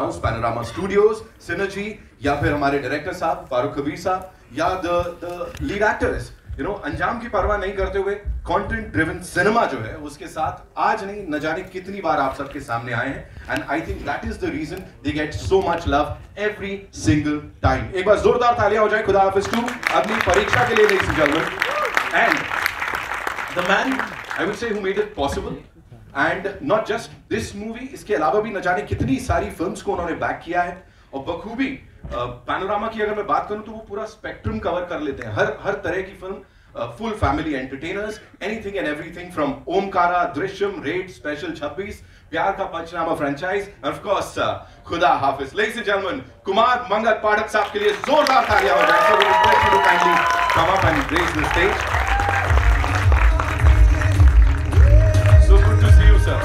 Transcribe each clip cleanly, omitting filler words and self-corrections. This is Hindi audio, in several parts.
हाउस, पैनोरामा स्टूडियोज, सिनर्जी, या फिर हमारे डायरेक्टर साहब फारूक कबीर साहब, या the lead actors, you know, अंजाम की परवाह नहीं करते हुए कंटेंट ड्रिवन सिनेमा जो है उसके साथ आज नहीं न जाने कितनी बार आप सबके सामने आए हैं, and I think that is the reason they get so much love every single time. एक बार जोरदार तालियां हो जाए खुदा हाफिज टू अगली परीक्षा के लिए, ladies and gentleman, and the man I would say who made it possible, and not just this movie, इसके अलावा भी न जाने कितनी सारी फिल्म्स को उन्होंने बैक किया है, और बखूबी पैनोरामा की अगर मैं बात करूं तो वो पूरा स्पेक्ट्रम कवर कर लेते हैं, हर तरह की film, full family entertainers, anything and everything from Omkara, Drishyam, red, special 26, प्यार का पंचनामा फ्रेंचाइज, ऑफ कोर्स खुदा हाफिज। लेडीज एंड जेंटलमैन, कुमार मंगल पाठक साहब के लिए जोरदार तालियां हो जाए। So we request you to kindly come up and grace the stage. So good to see you sir,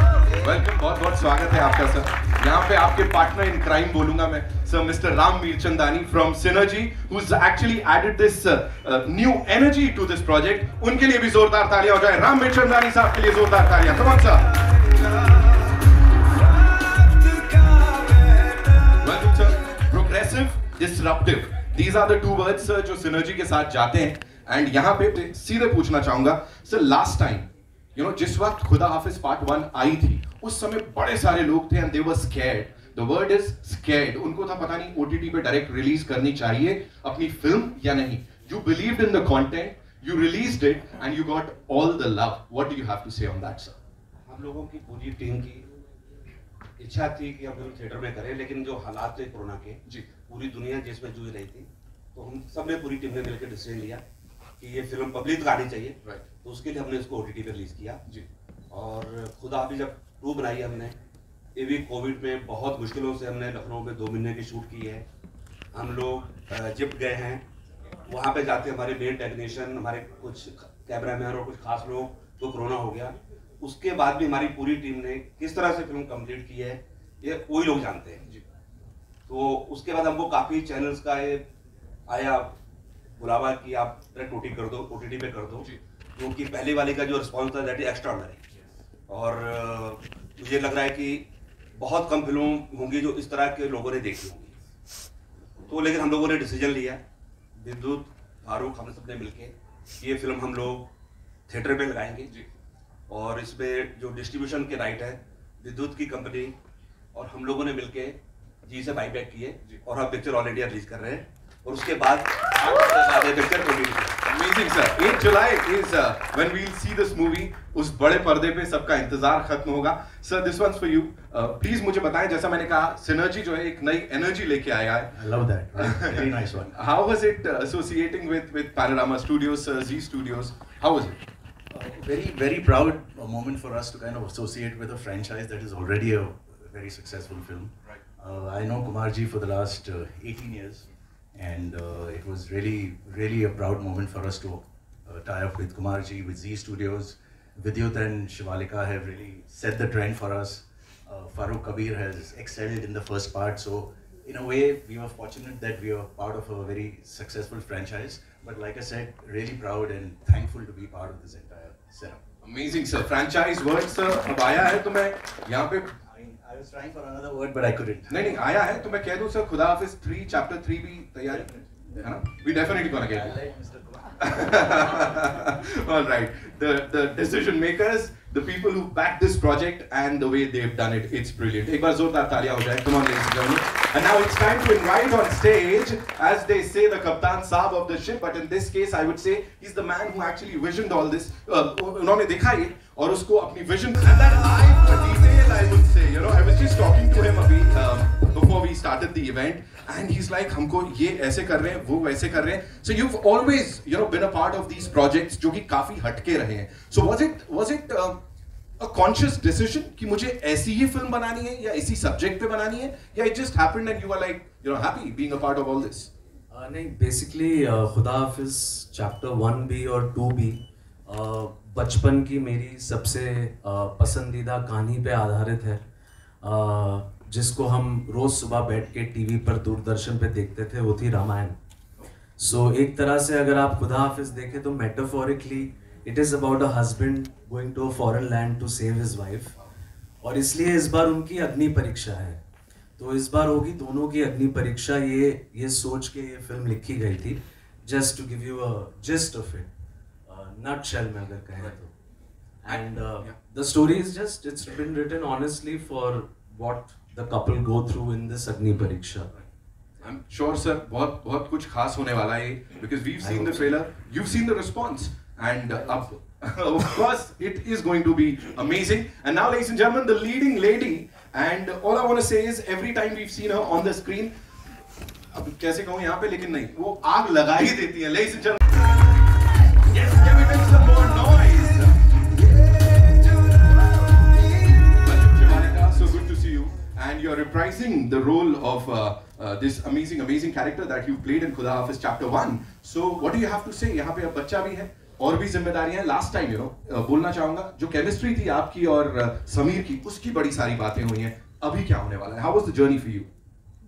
welcome, बहुत बहुत स्वागत है आपका सर। यहाँ पे आपके पार्टनर इन क्राइम बोलूंगा मैं sir, mister Ram Mirchandani from synergy, who's actually added this new energy to this project, उनके लिए भी जोरदार तालियां हो जाए। राम मीरचंदानी साहब के लिए जोरदार तालियां, come on sir। Welcome sir, progressive, disruptive, these are the two words sir जो सिनर्जी के साथ जाते हैं, एंड यहाँ पे सीधे पूछना चाहूंगा sir, last time you know जिस वक्त खुदा हाफिज पार्ट 1 आई थी उस समय बड़े सारे लोग थे and they were scared, the word is scared, उनको था पता नहीं ओटीटी पे डायरेक्ट रिलीज करनी चाहिए अपनी फिल्म या नहीं। You believed in the content, you released it and you got all the love, what do you have to say on that sir? हम लोगों की पूरी टीम की इच्छा थी कि हम लोग थिएटर में करें, लेकिन जो हालात थे कोरोना के, जी पूरी दुनिया जिसमें जूझ रही थी, तो हम सब ने पूरी टीम ने मिलकर डिसीजन लिया कि ये फिल्म पब्लिक तक आनी चाहिए, राइट, तो उसके लिए हमने इसको ओटीटी पे रिलीज किया जी। और खुदा हाफिज जब 2 बनाई हमने, ये भी कोविड में बहुत मुश्किलों से हमने लखनऊ में 2 महीने की शूट की है। हम लोग जिप गए हैं, वहाँ पे जाते हमारे मेन टेक्नीशियन, हमारे कुछ कैमरामैन और कुछ खास लोग को कोरोना हो गया, उसके बाद भी हमारी पूरी टीम ने किस तरह से फिल्म कंप्लीट की है ये वही लोग जानते हैं जी। तो उसके बाद हमको काफ़ी चैनल्स का ये आया बुलावा कि आप डायरेक्ट ओटीटी पे कर दो, क्योंकि पहले वाले का जो रिस्पॉन्स था दैट इज एक्स्ट्राऑर्डिनरी, और मुझे लग रहा है कि बहुत कम फिल्म होंगी जो इस तरह के लोगों ने देखी होंगी। तो लेकिन हम लोगों ने डिसीजन लिया, विद्युत, फारूक, हमने सबने मिलके ये फिल्म हम लोग थिएटर पे लगाएंगे जी, और इसमें जो डिस्ट्रीब्यूशन के राइट है विद्युत की कंपनी और हम लोगों ने मिलके जी से बाईबैक किए, और हम पिक्चर ऑल इंडिया रिलीज कर रहे हैं, और उसके बाद picture amazing sir. 8 July is when we will see this movie, उस बड़े पर्दे पे सबका इंतजार खत्म होगा। Sir this one's for you, please मुझे बताएं, जैसा मैंने कहा सिनर्जी जो है एक नई एनर्जी लेके आया है। I love that, very nice one. How was it associating with Panorama Studios, Z Studios? How was it? Very proud moment for us to kind of associate with a franchise that is already a very successful film. Right. I know Kumar ji for the last 18 years, and it was really a proud moment for us to tie up with Kumar ji, with Z Studios. Vidyut and Shivalika have really set the trend for us. Farooq Kabir has excelled in the first part, so in a way we were fortunate that we were part of a very successful franchise. But like I said, really proud and thankful to be part of this entire setup. Amazing sir, franchise word sir अब आया है तो मैं यहाँ पे I was trying for another word but I couldn't. नहीं आया है तो मैं कह दूं सर, खुदा हाफिज 3 चैप्टर 3 भी तैयारी है ना? We definitely gonna get it. All right, the decision makers, the people who backed this project and the way they've done it, it's brilliant. एक बार जोरदार तालियां हो जाए. Come on ladies and gentlemen. And now it's time to invite on stage, as they say, the Kaptan Saab of the ship, but in this case I would say he's the man who actually visioned all this. उन्होंने देखा ये और उसको अपनी vision, and that eye for detail, I would say, you know, I was just talking to him अभी before we started the event, and he's like, हमको ये ऐसे कर रहे हैं, वो वैसे कर रहे हैं. So you've always, you know, been a part of these projects जो कि काफी हटके रहे हैं. So was it a conscious decision कि मुझे ऐसी ही फिल्म बनानी है या इसी सब्जेक्ट पे बनानी है, या it just happened and you were like, you know, happy being a part of all this? नहीं, बेसिकली खुदा हाफिज चैप्टर 1 भी और 2 भी बचपन की मेरी सबसे पसंदीदा कहानी पे आधारित है, जिसको हम रोज़ सुबह बैठ के टीवी पर दूरदर्शन पे देखते थे, वो थी रामायण. सो एक तरह से अगर आप खुदा हाफिज देखें तो metaphorically it is about a husband going to a foreign land to save his wife, और इसलिए इस बार उनकी अग्नि परीक्षा है. तो इस बार होगी दोनों की अग्नि परीक्षा, ये सोच के ये फिल्म लिखी गई थी, just to give you a gist of it, nutshell में अगर कहें तो. And the story is just, it's been written honestly for what the couple go through in this Agni Pariksha. I'm sure, sir, बहुत बहुत कुछ खास होने वाला है, because we've seen the trailer, you've seen the response, and of course it is going to be amazing. And now, ladies and gentlemen, the leading lady, and all I want to say is every time we've seen her on the screen, अब कैसे कहूँ यहाँ पे, लेकिन नहीं, वो आग लगा ही देती है. Ladies and gentlemen, yes, can we make some more noise? So good to see you, and you're reprising the role of this amazing character that you played in Khuda Hafiz Chapter 1. So what do you have to say? यहाँ पे अब बच्चा भी है और भी जिम्मेदारियां. Last time, बोलना चाहूँगा, जो chemistry थी आपकी और समीर की, उसकी बड़ी सारी बातें हुई हैं. अभी क्या होने वाला है? How was the journey for you?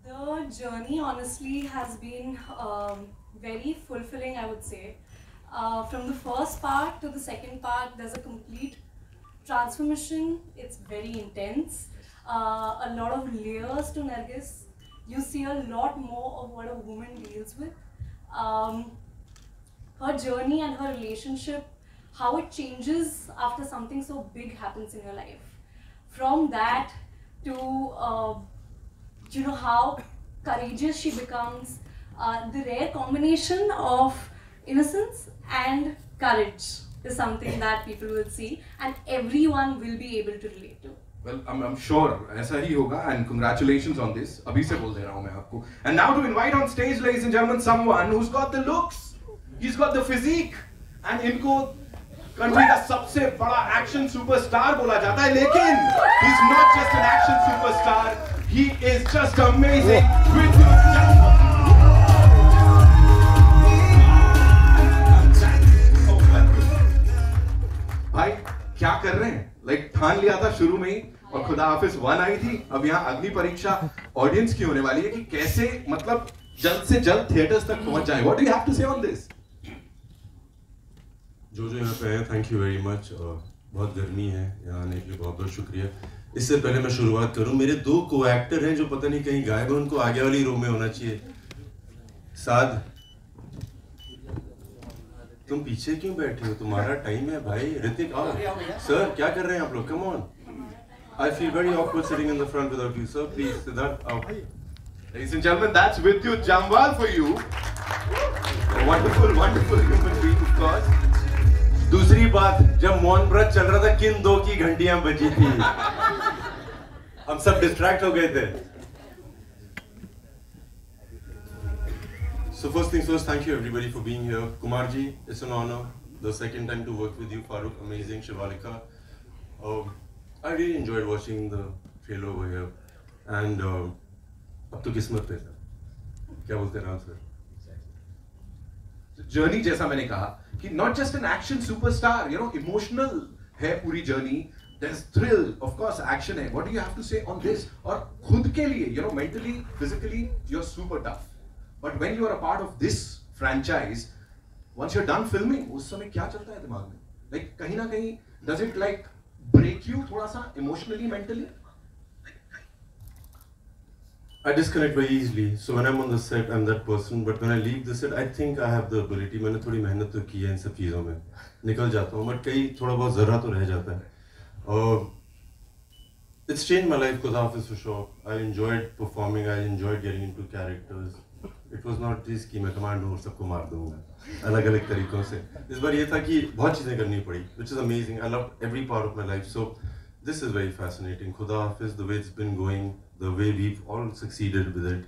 The journey honestly has been very fulfilling, I would say. From the first part to the second part, there's a complete transformation. It's very intense. A lot of layers to Nargis. You see a lot more of what a woman deals with. Her journey and her relationship, how it changes after something so big happens in your life. From that to how courageous she becomes, the rare combination of innocence and courage is something that people will see and everyone will be able to relate to. Well, I'm sure ऐसा ही होगा, and congratulations on this. अभी से बोल दे रहा हूँ मैं आपको. And now to invite on stage, ladies and gentlemen, someone who's got the looks, he's got the physique, and इनको country का सबसे बड़ा action superstar बोला जाता है, लेकिन he's not just an action superstar, he is just amazing. भाई क्या कर रहे हैं? ठान लिया था शुरू में ही, और खुदा हाफिज 1 आई थी, अब यहाँ अग्नि परीक्षा ऑडियंस की होने वाली है कि कैसे मतलब जल्द से जल्द थिएटर्स तक पहुंच जाए. What do you have to say on this? जो यहाँ पे आए, थैंक यू वेरी मच. बहुत गर्मी है, यहाँ आने के लिए बहुत बहुत शुक्रिया. इससे पहले मैं शुरुआत करूं, मेरे 2 को एक्टर हैं जो पता नहीं कहीं गायब हैं, उनको आगे वाली रो में होना चाहिए. साद, तुम पीछे क्यों बैठे हो? तुम्हारा टाइम है भाई. ऋतिक आओ. सर क्या कर रहे हैं आप लोग? Come on. I feel very awkward sitting in the front without you. Sir please Siddharth आओ. Ladies and gentlemen, that's Vidyut Jamwal for you. A wonderful human being, of course. दूसरी बात, जब मौन व्रत चल रहा था, किन 2 की घंटियां बजी थी? हम सब डिस्ट्रैक्ट हो गए थे. So first things first, thank you everybody for being here. Kumar ji, it's an honor. The second time to work with you, Farooq, amazing. Shivalika, I really enjoyed watching the trailer over here. And अब तो किस्मत पे सर, क्या बोलते हैं राम सर? जर्नी जैसा मैंने कहा कि not just an action superstar, emotional है पूरी journey. There's thrill, of course, action है. What do you have to say on this? और खुद के लिए, mentally, physically, you're super tough. But when you are a part of this franchise, once you're done filming, उस समय क्या चलता है दिमाग में? Like कहीं ना कहीं, does it like break you थोड़ा सा emotionally, mentally? I disconnect very easily. So when I'm on the set, I'm that person. But when I leave the set, I think I have the ability. मैंने थोड़ी मेहनत तो की है इन सब चीज़ों में, निकल जाता हूँ. But कहीं थोड़ा बहुत ज़रा तो रह जाता है. It's changed my life, Khuda Hafiz for sure. I enjoyed performing. I enjoyed getting into characters. It was not this कि मैं कमांड हूँ और सबको मार दूँगा अलग अलग तरीकों से. इस बार ये था कि बहुत चीज़ें करनी पड़ी, which is amazing. I loved every part of my life. So this is very fascinating. Khuda Hafiz, the way it's been going, the way we've all succeeded with it,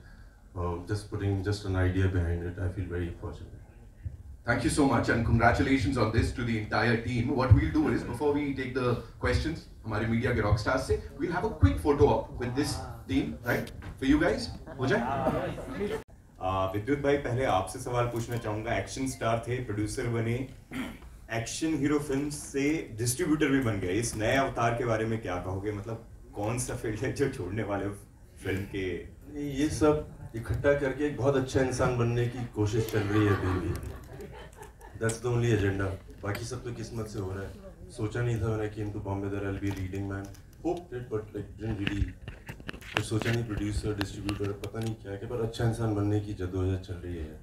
just putting just an idea behind it, I feel very fortunate. Thank you so much and congratulations on this to the entire team. What we'll do is, before we take the questions, हमारे मीडिया के rockstars से, we'll have a quick photo op with this team, right? For you guys, हो जाए? विद्युत भाई, पहले आपसे सवाल पूछना चाहूँगा. एक्शन स्टार थे, प्रोड्यूसर बने, एक्शन हीरो फिल्म से डिस्ट्रीब्यूटर भी बन गए. इस नए अवतार के बारे में क्या कहोगे? मतलब कौन सा फील्ड है जो छोड़ने वाले फिल्म के? ये सब इकट्ठा करके एक बहुत अच्छा इंसान बनने की कोशिश चल रही है अभी भी. That's the only agenda. बाकी सब तो किस्मत से हो रहा है. सोचा नहीं था when I came to Bombay that I'll be a leading man. Hoped it, but like didn't really फिर सोचा नहीं प्रोड्यूसर डिस्ट्रीब्यूटर पता नहीं क्या क्या, पर अच्छा इंसान बनने की जद्दोजहद चल रही है.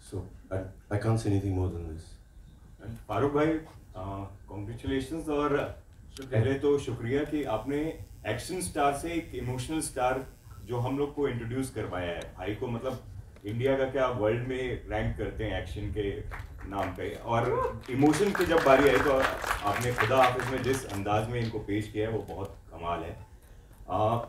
So I can't say anything more than this. Farooq भाई कॉन्ग्रेचुलेशंस. और पहले तो शुक्रिया कि आपने एक्शन स्टार से एक इमोशनल स्टार जो हम लोग को इंट्रोड्यूस करवाया है. भाई को मतलब इंडिया का क्या वर्ल्ड में रैंक करते हैं एक्शन के नाम पे, और इमोशन की जब बारी आई तो आपने खुदा हाफिज में जिस अंदाज में इनको पेश किया है वो बहुत कमाल है.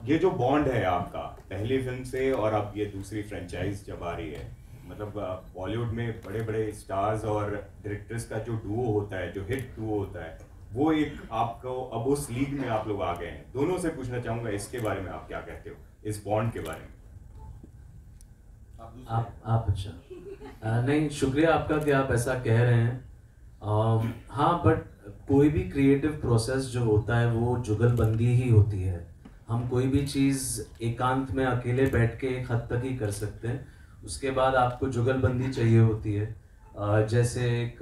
ये जो बॉन्ड है आपका पहली फिल्म से और अब ये दूसरी फ्रेंचाइज जब आ रही है, मतलब बॉलीवुड में बड़े बड़े स्टार्स और डायरेक्टर्स का जो डुओ होता है, जो हिट डुओ होता है, वो एक आपको अब उस लीग में आप लोग आ गए हैं. दोनों से पूछना चाहूंगा इसके बारे में आप क्या कहते हो, इस बॉन्ड के बारे में. आप अच्छा नहीं, शुक्रिया आपका कि आप ऐसा कह रहे हैं. हाँ, बट कोई भी क्रिएटिव प्रोसेस जो होता है वो जुगलबंदी ही होती है. हम कोई भी चीज़ एकांत में अकेले बैठ के एक हद तक ही कर सकते हैं, उसके बाद आपको जुगलबंदी चाहिए होती है. जैसे एक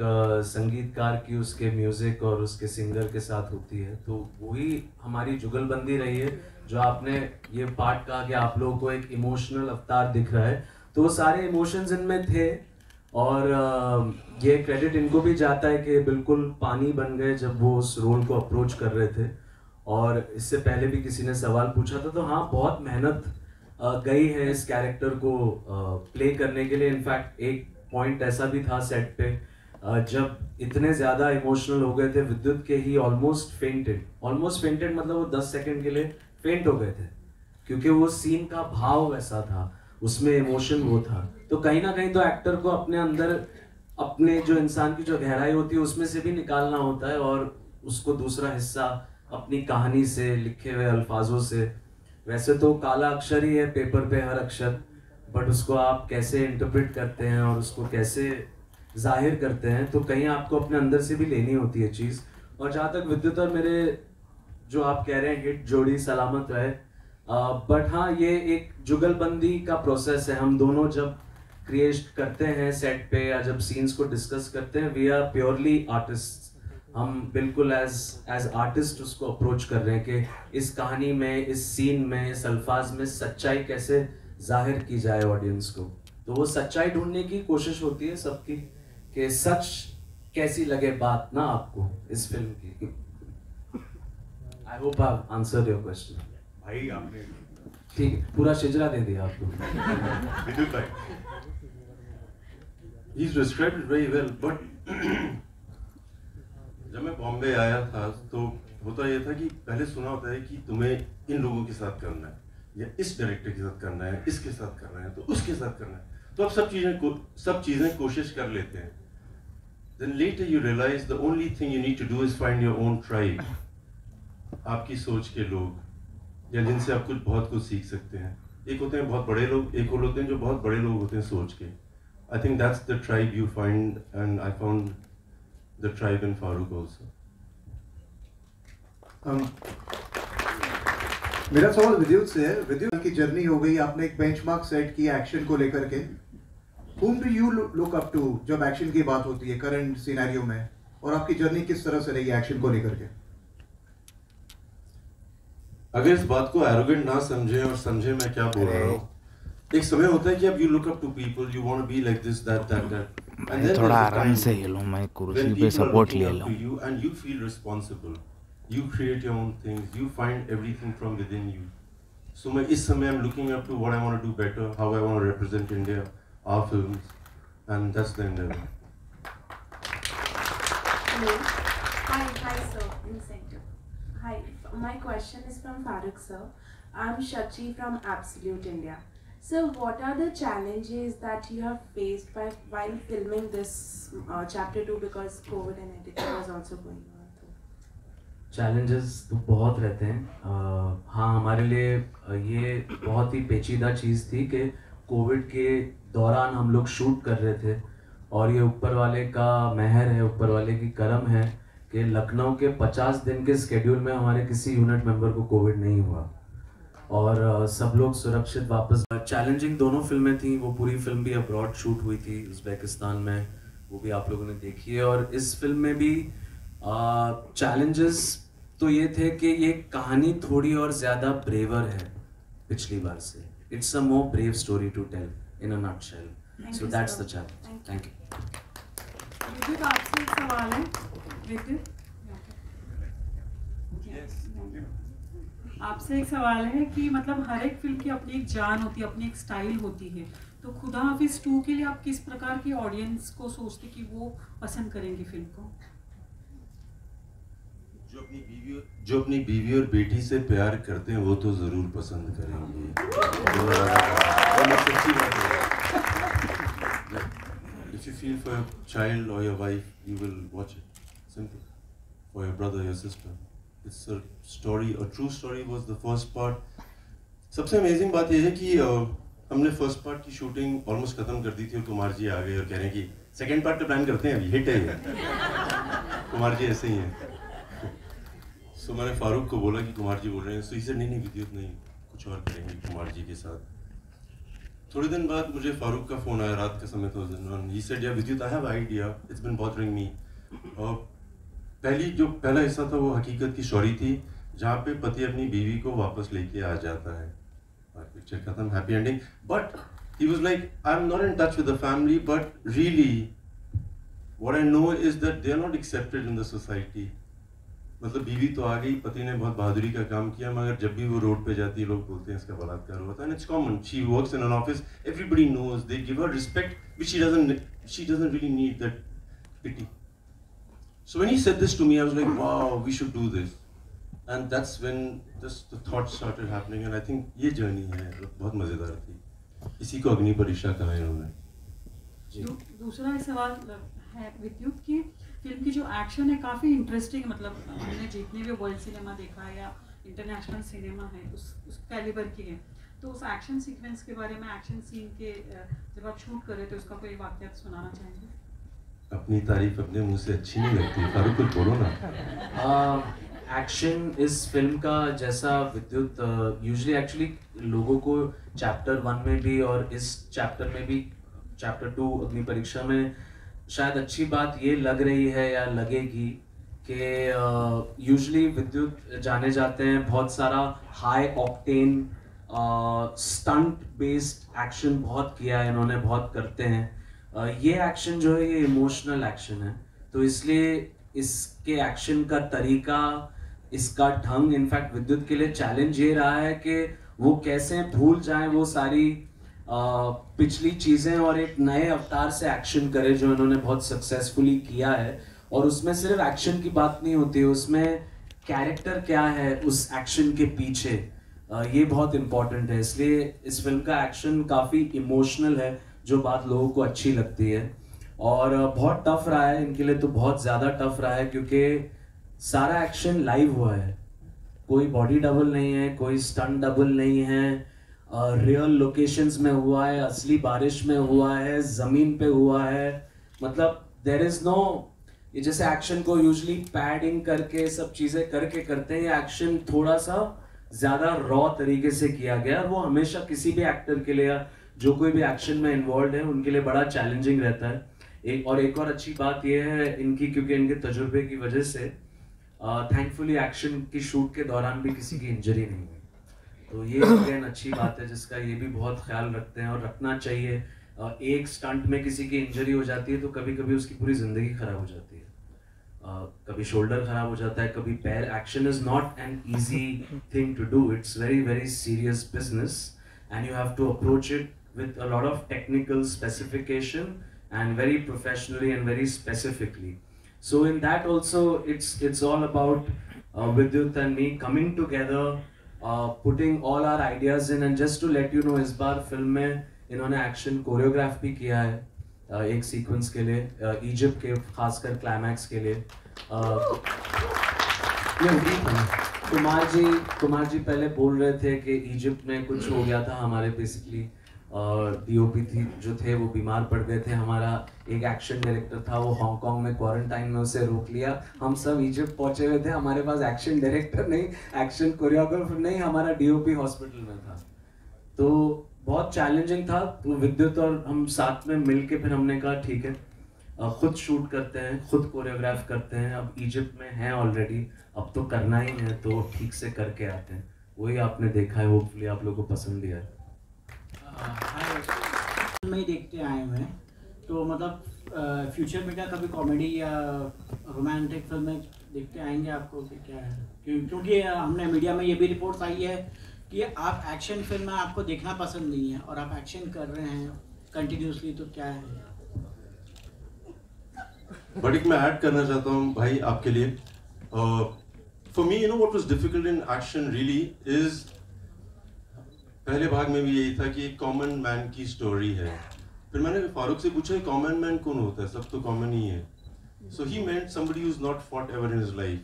संगीतकार की उसके म्यूज़िक और उसके सिंगर के साथ होती है, तो वही हमारी जुगलबंदी रही है. जो आपने ये पार्ट कहा कि आप लोगों को एक इमोशनल अवतार दिख रहा है, तो वो सारे इमोशंस इनमें थे. और ये क्रेडिट इनको भी जाता है कि बिल्कुल पानी बन गए जब वो उस रोल को अप्रोच कर रहे थे. और इससे पहले भी किसी ने सवाल पूछा था, तो हाँ, बहुत मेहनत गई है इस कैरेक्टर को प्ले करने के लिए. इनफैक्ट एक पॉइंट ऐसा भी था सेट पे, जब इतने ज़्यादा इमोशनल हो गए थे विद्युत के ही ऑलमोस्ट फेंटेड मतलब वो 10 सेकंड के लिए फेंट हो गए थे, क्योंकि वो सीन का भाव वैसा था, उसमें इमोशन वो था. तो कहीं ना कहीं तो एक्टर को अपने अंदर अपने जो इंसान की जो गहराई होती है उसमें से भी निकालना होता है, और उसको दूसरा हिस्सा अपनी कहानी से, लिखे हुए अल्फाजों से. वैसे तो काला अक्षर ही है पेपर पे हर अक्षर, बट उसको आप कैसे इंटरप्रेट करते हैं और उसको कैसे जाहिर करते हैं, तो कहीं आपको अपने अंदर से भी लेनी होती है चीज़. और जहाँ तक विद्युत और मेरे जो आप कह रहे हैं हिट जोड़ी सलामत रहे, बट हाँ, ये एक जुगलबंदी का प्रोसेस है. हम दोनों जब क्रिएट करते हैं सेट पे या जब सीन्स को डिस्कस करते हैं, वी आर प्योरली आर्टिस्ट. हम बिल्कुल एज आर्टिस्ट उसको अप्रोच कर रहे हैं कि इस कहानी में, इस सीन में, इस अल्फाज में सच्चाई कैसे जाहिर की जाए ऑडियंस को. तो वो सच्चाई ढूंढने की कोशिश होती है सबकी, कि सच कैसी लगे बात ना आपको इस फिल्म की. I hope I answered your question. भाई आपने ठीक है, पूरा शिजरा दे दिया आपको. विद्युत भाई, He's described it very well, but जब मैं बॉम्बे आया था तो होता ये था कि पहले सुना होता है कि तुम्हें इन लोगों के साथ करना है, या इस डायरेक्टर के साथ करना है, इसके साथ करना है, तो उसके साथ करना है. तो आप सब चीज़ें कोशिश कर लेते हैं. Then later you realize the only thing you need to do is find your own tribe. आपकी सोच के लोग, या जिनसे आप बहुत कुछ सीख सकते हैं. एक होते हैं बहुत बड़े लोग, एक और होते हैं जो बहुत बड़े लोग होते हैं सोच के. I think that's the tribe you find, and I found the tribe in Farooq also. मेरा सवाल विद्युत से है. विद्युत की जर्नी हो गई, आपने एक बेंचमार्क सेट किया एक्शन को लेकर के. Whom do you look up to जब एक्शन की बात होती है करंट सिनेरियो में, और आपकी जर्नी किस तरह से रही एक्शन को लेकर के? अगर इस बात को एरोगेंट ना समझे और समझे मैं क्या बोल रहा हूँ, एक समय होता है कि अब you look up to people, you want to be like this that that that, and then थोड़ा आराम से हिलो, मैं कुर्सी पे सपोर्ट ले लूं. you and you feel responsible, you create your own things, you find everything from within you. So मैं इस समय I'm looking up to what I want to do better, how I want to represent India, our films, and that's the endeavor. Hello. Hi sir, in center. Hi, my question is from Farooq sir. I'm Shachi from Absolute India. So what are the challenges that you have faced while filming this chapter 2, because COVID and editing was also going on? Challenges तो बहुत रहते हैं. हाँ, हमारे लिए ये बहुत ही पेचीदा चीज़ थी कि कोविड के दौरान हम लोग शूट कर रहे थे, और ये ऊपर वाले का मेहर है, ऊपर वाले की करम है कि लखनऊ के 50 दिन के स्केड्यूल में हमारे किसी यूनिट मेंबर को कोविड नहीं हुआ, और सब लोग सुरक्षित वापस. चैलेंजिंग दोनों फिल्में थी. वो पूरी फिल्म भी अब्रॉड शूट हुई थी उज़्बेकिस्तान में, वो भी आप लोगों ने देखी है. और इस फिल्म में भी चैलेंजेस तो ये थे कि ये कहानी थोड़ी और ज़्यादा ब्रेवर है. पिछली बार से. It's a more brave story to tell in a nutshell. So that's the challenge. Thank you. विद्युत, आपसे एक सवाल है. विद्युत, आपसे एक सवाल है कि मतलब हर एक फिल्म की अपनी एक जान होती है, अपनी एक स्टाइल होती है. तो खुदा हाफिज 2 के लिए आप किस प्रकार की ऑडियंस को सोचते कि वो पसंद करेंगे फिल्म को? जो अपनी बीवी और बेटी से प्यार करते हैं वो तो जरूर पसंद करेंगे. सच्ची बात है. If you feel for your child or your wife, you will watch it. Simple. For your brother, your sister. It's a story, a true story was the first part. सबसे अमेजिंग बात यह है कि हमने फर्स्ट पार्ट की शूटिंग ऑलमोस्ट खत्म कर दी थी और कुमार जी आ गए और कह रहे हैं कि सेकेंड पार्ट का प्लान करते हैं, अभी हिट है ये. कुमार जी ऐसे ही हैं. सो मैंने फारूक को बोला कि कुमार जी बोल रहे हैं. सो इसे नहीं विद्युत नहीं, कुछ और करेंगे कुमार जी के साथ. थोड़े दिन बाद मुझे फारूक का फ़ोन आया, रात का समय था. ही सेड या Vidyut, I have idea, it's been bothering me. और पहला हिस्सा था वो हकीकत की स्टोरी थी जहाँ पे पति अपनी बीवी को वापस लेके आ जाता है. पिक्चर खत्म, happy ending. But he was like, I am not in touch with the family, but really what I know is that they are not accepted in the society. मतलब बीवी तो आ गई, पति ने बहुत बहादुरी का काम किया, मगर जब भी वो रोड पे जाती है लोग बोलते हैं इसका बलात्कार हुआ था. And it's common. She works in an office, everybody knows, they give her respect which she doesn't really need that pity. So when he said this to me, I was like, wow, we should do this. And that's when just the thoughts started happening. And I think ये journey है, बहुत मजेदार थी. इसी को अग्नि परीक्षा कहा है इन्होंने. दूसरा एक सवाल है विद्युत की फिल्म की जो एक्शन है काफ़ी इंटरेस्टिंग. मतलब हमने जितने भी वर्ल्ड सिनेमा देखा है या इंटरनेशनल सिनेमा है उस कैलिबर की है. तो उस एक्शन सीक्वेंस के बारे में, एक्शन सीन के जब आप शूट कर रहे थे उसका कोई वाक़या सुनाना चाहेंगे? अपनी तारीफ अपने मुंह से अच्छी नहीं लगती. फारूक कुछ बोलो ना. एक्शन इस फिल्म का जैसा विद्युत यूजुअली एक्चुअली लोगों को चैप्टर 1 में भी और इस चैप्टर में भी, चैप्टर 2 अग्नि परीक्षा में शायद अच्छी बात ये लग रही है या लगेगी कि यूजुअली विद्युत जाने जाते हैं बहुत सारा high octane stunt based action बहुत किया है इन्होंने, बहुत करते हैं. ये एक्शन जो है ये इमोशनल एक्शन है, तो इसलिए इसके एक्शन का तरीका, इसका ढंग, इनफैक्ट विद्युत के लिए चैलेंज ये रहा है कि वो कैसे भूल जाएं वो सारी पिछली चीज़ें और एक नए अवतार से एक्शन करे जो इन्होंने बहुत सक्सेसफुली किया है. और उसमें सिर्फ एक्शन की बात नहीं होती है, उसमें कैरेक्टर क्या है उस एक्शन के पीछे, ये बहुत इम्पोर्टेंट है. इसलिए इस फिल्म का एक्शन काफ़ी इमोशनल है जो बात लोगों को अच्छी लगती है. और बहुत टफ रहा है इनके लिए, तो बहुत ज़्यादा टफ रहा है क्योंकि सारा एक्शन लाइव हुआ है. कोई बॉडी डबल नहीं है, कोई स्टंट डबल नहीं है, रियल लोकेशंस में हुआ है, असली बारिश में हुआ है, ज़मीन पे हुआ है. मतलब देयर इज़ नो, ये जैसे एक्शन को यूजुअली पैडिंग करके सब चीज़ें करके करते हैं, ये एक्शन थोड़ा सा ज़्यादा रॉ तरीके से किया गया. और वो हमेशा किसी भी एक्टर के लिए, जो कोई भी एक्शन में इन्वॉल्व है, उनके लिए बड़ा चैलेंजिंग रहता है. एक और अच्छी बात यह है इनकी, क्योंकि इनके तजुर्बे की वजह से थैंकफुली एक्शन की शूट के दौरान भी किसी की इंजरी नहीं हुई. तो ये अगेन अच्छी बात है जिसका ये भी बहुत ख्याल रखते हैं और रखना चाहिए. एक स्टंट में किसी की इंजरी हो जाती है तो कभी कभी उसकी पूरी ज़िंदगी ख़राब हो जाती है. कभी शोल्डर ख़राब हो जाता है, कभी पैर. Action is not an easy thing to do. It's very very serious business and you have to approach it with a lot of technical specification and very professionally and very specifically. So in that also it's all about Vidyut and me coming together, putting all our ideas in. And just to let you know, इस बार फिल्म में इन्होंने एक्शन कोरियोग्राफ भी किया है एक सीक्वेंस के लिए, इजिप्ट के खासकर क्लाइमैक्स के लिए. कुमार जी पहले बोल रहे थे कि इजिप्ट में कुछ हो गया था हमारे, बेसिकली डीओपी थी जो थे वो बीमार पड़ गए थे. हमारा एक एक्शन डायरेक्टर था वो हांगकांग में क्वारंटाइन में, उसे रोक लिया. हम सब इजिप्ट पहुंचे हुए थे, हमारे पास एक्शन डायरेक्टर नहीं, एक्शन कोरियोग्राफर नहीं, हमारा डीओपी हॉस्पिटल में था. तो बहुत चैलेंजिंग था. तो विद्युत और हम साथ में मिल के फिर हमने कहा ठीक है, खुद शूट करते हैं, खुद कोरियोग्राफ करते हैं. अब इजिप्ट में हैं ऑलरेडी, अब तो करना ही है, तो ठीक से करके आते हैं. वही आपने देखा है, होपफुली आप लोगों को पसंद भी है। में देखते आए हुए हैं, तो मतलब फ्यूचर में क्या कभी कॉमेडी या रोमांटिक फिल्में देखते आएंगे आपको कि क्या है? क्योंकि हमने मीडिया में ये भी रिपोर्ट्स आई है कि आप एक्शन फिल्म आपको देखना पसंद नहीं है और आप एक्शन कर रहे हैं कंटिन्यूसली, तो क्या है? बट एक मैं ऐड करना चाहता हूँ भाई आपके लिए। For me you know what was difficult in action really is, पहले भाग में भी यही था कि एक कॉमन मैन की स्टोरी है। फिर मैंने फारूक से पूछा कॉमन मैन कौन होता है, सब तो कॉमन ही है। So he met somebody who is not fought ever in his life,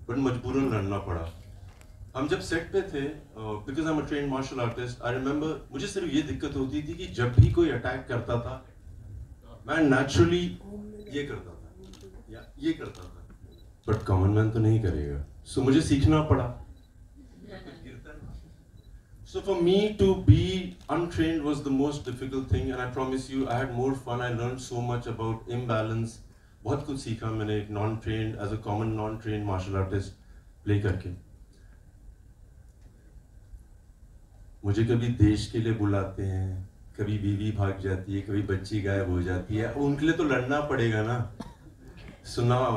but मजबूरन लड़ना पड़ा। हम जब सेट पे थे, because I am a trained martial artist, I remember मुझे सिर्फ ये दिक्कत होती थी कि जब भी कोई अटैक करता था मैं नेचुरली ये करता था या ये करता था, बट कॉमन मैन तो नहीं करेगा। सो मुझे सीखना पड़ा। So for me to be untrained was the most difficult thing, and I promise you I had more fun. I learned so much about imbalance. बहुत कुछ सीखा मैंने एक non-trained, as a common non-trained martial artist play करके। मुझे कभी देश के लिए बुलाते हैं, कभी बीवी भाग जाती है, कभी बच्ची गायब हो जाती है, उनके लिए तो लड़ना पड़ेगा ना। So now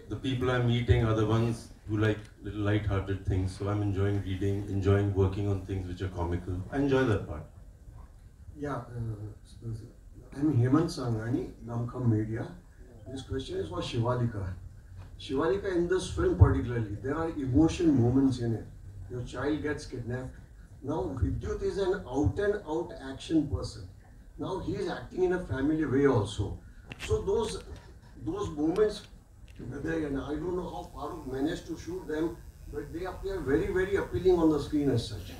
the people I'm meeting are the ones who like little light-hearted things, so I'm enjoying reading, enjoying working on things which are comical. I enjoy that part. Yeah, I'm Hemant Sanghani, Namkham Media. This question is for Shivalika. Shivalika, in this film particularly, there are emotion moments in it. Your child gets kidnapped. Now, Vidyut is an out-and-out action person. Now, he is acting in a family way also. So those moments, and I don't know how Farooq managed to shoot them, but they appear very, very appealing on the screen as such.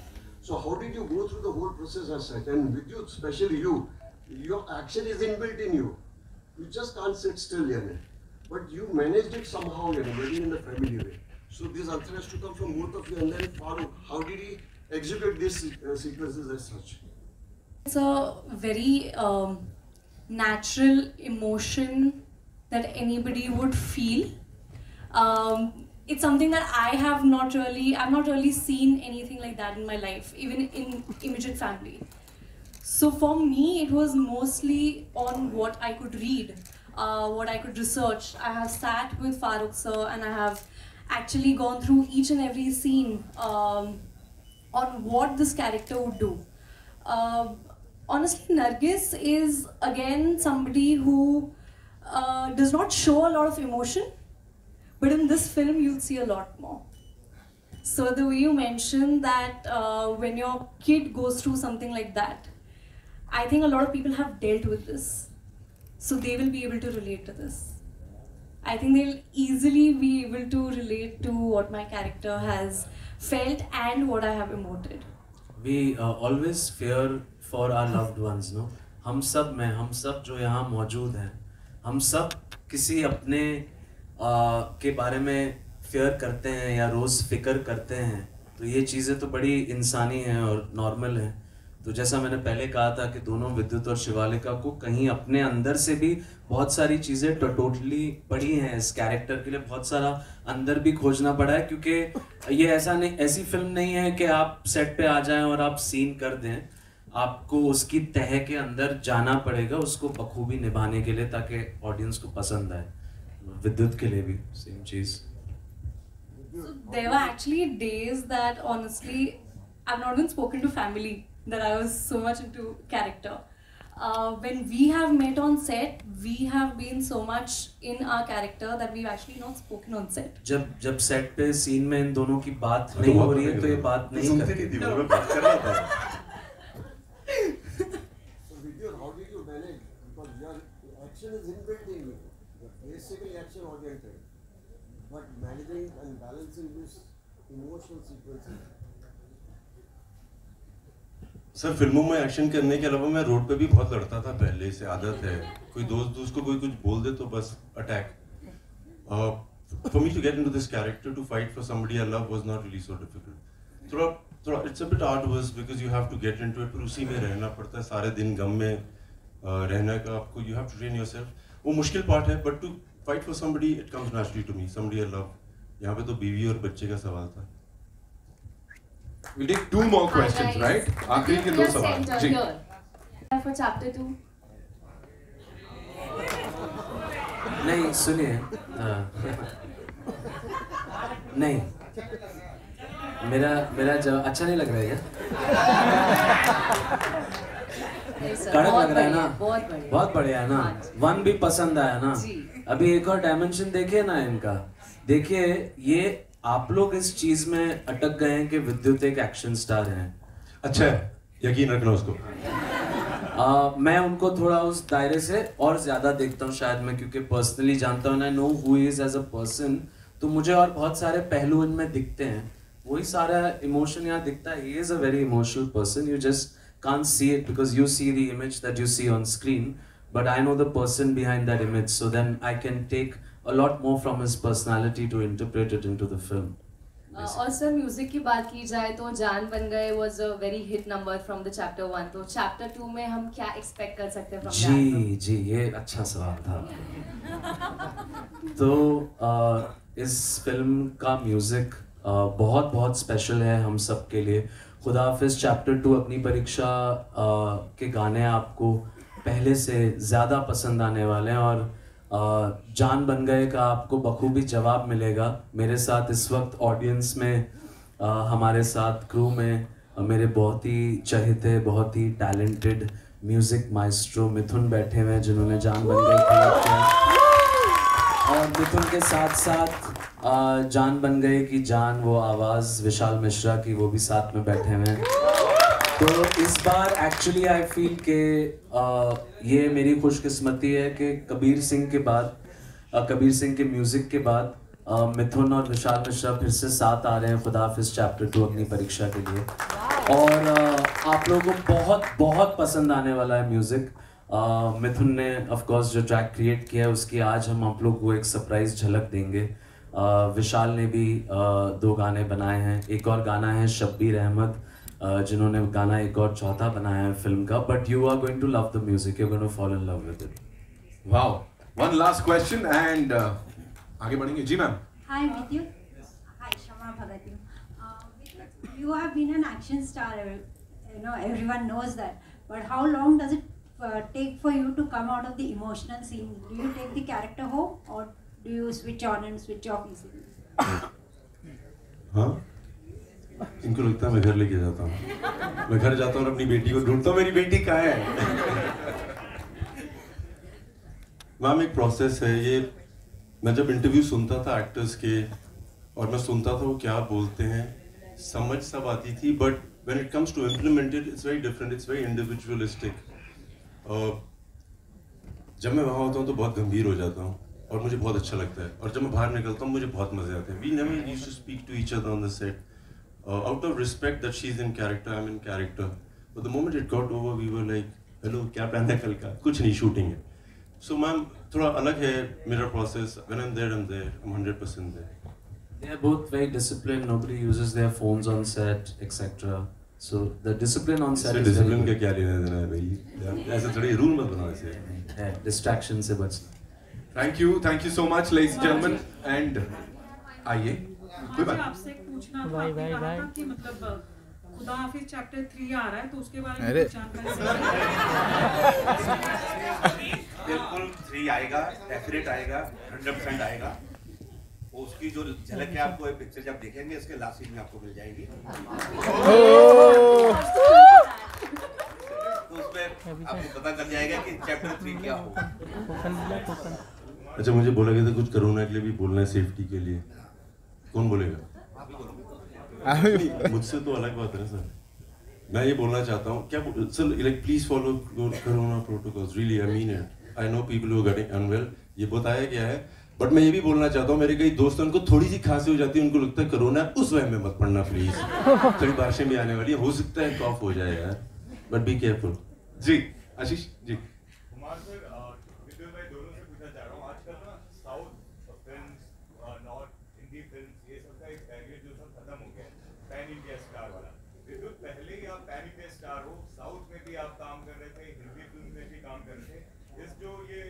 So how did you go through the whole process as such? And with you, especially you, your action is inbuilt in you. You just can't sit still, but you managed it somehow, very in the family way. So this answer has to come from both of you. And then Farooq, how did he execute these sequences as such? It's a very natural emotion that anybody would feel. It's something that I've not really seen anything like that in my life, even in immediate family. So for me, it was mostly on what I could read, what I could research. I have sat with Farooq sir and I have actually gone through each and every scene on what this character would do. Honestly, Nargis is again somebody who does not show a lot of emotion, but in this film you'll see a lot more. So the way you mentioned that when your kid goes through something like that, I think a lot of people have dealt with this, so they will be able to relate to this. I think they'll easily be able to relate to what my character has felt and what I have emoted. We always fear for our loved ones, no? हम सब जो यहाँ मौजूद हैं, हम सब किसी अपने के बारे में फेयर करते हैं या रोज़ फिक्र करते हैं, तो ये चीज़ें तो बड़ी इंसानी हैं और नॉर्मल हैं। तो जैसा मैंने पहले कहा था कि दोनों विद्युत और शिवालिका को कहीं अपने अंदर से भी बहुत सारी चीज़ें टोटली पड़ी हैं इस कैरेक्टर के लिए, बहुत सारा अंदर भी खोजना पड़ा है, क्योंकि ये ऐसी फिल्म नहीं है कि आप सेट पे आ जाएं और आप सीन कर दें। आपको उसकी तह के अंदर जाना पड़ेगा उसको बखूबी निभाने के लिए, ताकि ऑडियंस को पसंद आए। विद्युत के लिए भी same cheese. So there were actually days that honestly I've not even spoken to family, that I was so much into character. When we have met on set, we have been so much in our character that we've actually not spoken on set. जब सेट पे सीन में इन दोनों की बात नहीं हो रही है तो ये बात नहीं करते। So Vidyut, how did you manage? Because your action is inbuilt in you, basically action oriented, but managing and balancing this emotional sequences. Sir फिल्मों में एक्शन करने के अलावा मैं रोड पे भी बहुत लड़ता था, पहले से आदत है। कोई दोस्त को कोई कुछ बोल दे तो बस attack. For me to get into this character, to fight for somebody I love was not really so difficult. थोड़ा it's a bit arduous because you have to get into it, पर उसी में रहना पड़ता है सारे दिन, गम में रहने का आपको, you have to train yourself. वो मुश्किल पार्ट है, but to fight for somebody it comes naturally to me, somebody I love. यहाँ पे तो बीवी और बच्चे का सवाल था। We'll take 2 more questions, right? आखिरी के 2 सवाल जी for chapter 2. नहीं सुनिए नहीं मेरा जवाब अच्छा नहीं लग रहा है कड़क लग रहा है ना, बहुत बढ़िया है ना, 1 भी पसंद आया ना। अभी एक और डायमेंशन देखिए ना इनका, देखिए ये आप लोग इस चीज में अटक गए हैं कि विद्युत एक एक्शन स्टार हैं। अच्छा है, यकीन रखना उसको। मैं उनको थोड़ा उस दायरे से और ज्यादा देखता हूँ शायद मैं, क्योंकि पर्सनली जानता हूँ, I know who he is as a person, तो मुझे और बहुत सारे पहलू इनमें दिखते हैं, वही सारा इमोशन यहाँ दिखता है। He is a very emotional person, you just can't see it because you see the image that you see on screen, but I know the person behind that image, so then I can take a lot more from his personality to interpret it into the film. और सर म्यूजिक की बात की जाए तो जान बन गए was a very hit number from the chapter 1, तो chapter 2 में हम क्या expect कर सकते हैं from that? जी ये अच्छा सवाल था। तो इस फिल्म का म्यूजिक बहुत स्पेशल है हम सब के लिए। खुदा हाफिज़ चैप्टर 2 अपनी परीक्षा के गाने आपको पहले से ज़्यादा पसंद आने वाले हैं, और जान बन गए का आपको बखूबी जवाब मिलेगा। मेरे साथ इस वक्त ऑडियंस में हमारे साथ क्रू में मेरे बहुत ही चहेते, बहुत ही टैलेंटेड म्यूज़िक माइस्ट्रो मिथुन बैठे हुए हैं, जिन्होंने जान बन गए किया, और मिथुन के साथ साथ जान बन गए की जान वो आवाज़ विशाल मिश्रा की, वो भी साथ में बैठे हुए हैं। तो इस बार एक्चुअली आई फील के ये मेरी खुशकिस्मती है कि कबीर सिंह के बाद, कबीर सिंह के म्यूज़िक के बाद मिथुन और विशाल मिश्रा फिर से साथ आ रहे हैं खुदा हाफिज़ चैप्टर 2 अपनी परीक्षा के लिए, और आप लोगों को बहुत पसंद आने वाला है म्यूज़िक। मिथुन ने ऑफ कोर्स जो ट्रैक क्रिएट किया है उसकी आज हम आप लोग को एक सरप्राइज झलक देंगे। विशाल ने भी 2 गाने बनाए हैं, एक और गाना है शब्बीर अहमद जिन्होंने गाना एक और चौथा बनाया है फिल्म का, but you are going to love the music, you are going to fall in love with it. Wow, one last question and आगे बढ़ेंगे। जी मैम। हाय विद्युत, हाय शमा भगत। You have been an action star, you know, everyone knows that, but how long does it take for you to come out of the emotional scene? Do you take the character home or do you switch on and switch off easily? हाँ, इनको लगता है मैं घर लेके जाता हूँ, मैं घर जाता हूँ और अपनी बेटी को ढूंढता हूँ, मेरी बेटी कहाँ है। मैम एक प्रोसेस है ये, मैं जब इंटरव्यू सुनता था एक्टर्स के और मैं सुनता था वो क्या बोलते हैं, समझ सब आती थी, but when it comes to implement it, it's very different, it's very individualistic. जब मैं वहाँ होता हूँ तो बहुत गंभीर हो जाता हूँ और मुझे बहुत अच्छा लगता है, और जब मैं बाहर निकलता हूँ मुझे बहुत मजे आते हैं। We never used to speak to each other on the set. Out of respect that she's in character, I'm in character. But the moment it got over, we were like, hello, क्या प्लान है कल का? कुछ नहीं, शूटिंग है। So मैम थोड़ा अलग है मेरा process. When I'm there, I'm 100% there. They are both very disciplined. Nobody uses their phones on set, etc. So the discipline on set is discipline का क्या लेना देना है भाई? ऐसे थोड़ी रूल मत बनाओ ऐसे। Distraction से बचना। Thank you so much, ladies and gentlemen, and आइए। कोई बात। आपसे पूछना था, आपने कहा था कि मतलब खुदा हाफिज़ चैप्टर 3 आ रहा है, तो उसके बारे में कुछ जानकारी। बिल्कुल 3 आएगा, डेफिनेट आएगा, 100% आएगा। उसकी जो झलक है आपको पिक्चर जब देखेंगे इसके लास्ट सीन में आपको मिल जाएगी। तो उसमें आपको पता चल जाएगा कि चैप्टर 3 क्या होगा। अच्छा, मुझे बोला गया था कुछ कोरोना के लिए भी बोलना है, सेफ्टी के लिए। कौन बोलेगा? मुझसे तो अलग बात है ना सर। मैं ये बोलना चाहता हूँ, क्या sir, like please follow corona protocols, really I mean it. I know people who are getting unwell, ये बताया गया है, बट मैं ये भी बोलना चाहता हूँ, मेरे कई दोस्त उनको थोड़ी सी खांसी हो जाती है, उनको लगता है कोरोना, उस वह में मत पड़ना प्लीज। थोड़ी बारिशें भी आने वाली है, हो सकता है कॉफ हो जाए यार, बट बी केयरफुल। जी आशीष जी। कुमार सर, विद्युत भाई दोनों से पूछना चाह रहा हूँ, आजकल ना south films, north Hindi films, ये सब का एक बैरियर जो सब खत्म हो गया है, पैन इंडिया स्टार वाला। विद्युत, पहले ही आप पैन इंडिया स्टार हो, साउथ में भी आप काम कर रहे थे, हिंदी फिल्म में भी काम कर रहे थे, इस जो ये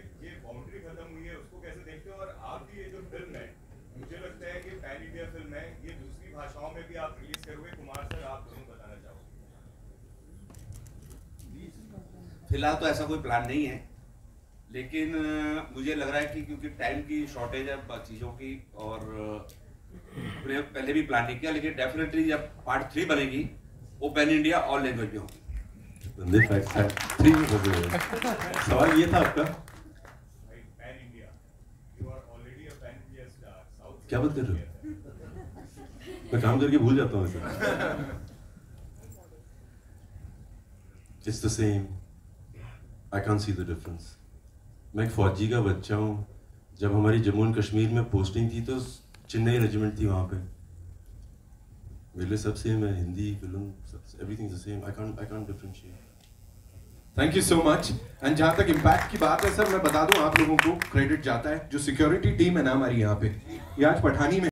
बाउंड्री खत्म हुई है उसको कैसे देखते हो? और आपकी ये जो फिल्म है, मुझे लगता है कि पैन इंडिया फिल्म है, ये दूसरी भाषाओं में भी आप रिलीज करोगे। कुमार सर, आप फिलहाल तो ऐसा कोई प्लान नहीं है, लेकिन मुझे लग रहा है कि क्योंकि टाइम की शॉर्टेज है चीज़ों की, और पहले भी प्लान नहीं किया, लेकिन डेफिनेटली जब पार्ट 3 बनेगी वो पैन इंडिया ऑल लैंग्वेज में होगी। सवाल ये था आपका, क्या बात कर रहे हो? मैं काम करके भूल जाता हूँ ऐसा। It's the same. I can't see the difference. मैं एक फौजी का बच्चा हूँ। जब हमारी जम्मू एंड कश्मीर में पोस्टिंग थी तो चेन्नई रेजिमेंट थी वहाँ पे। मेरे लिए सब सेम है, Hindi film everything is the same. I can't differentiate. Thank you so much. And जहाँ तक इम्पैक्ट की बात है सर, मैं बता दूं आप लोगों को क्रेडिट जाता है जो सिक्योरिटी टीम है ना हमारी यहाँ पे, ये आज पठानी में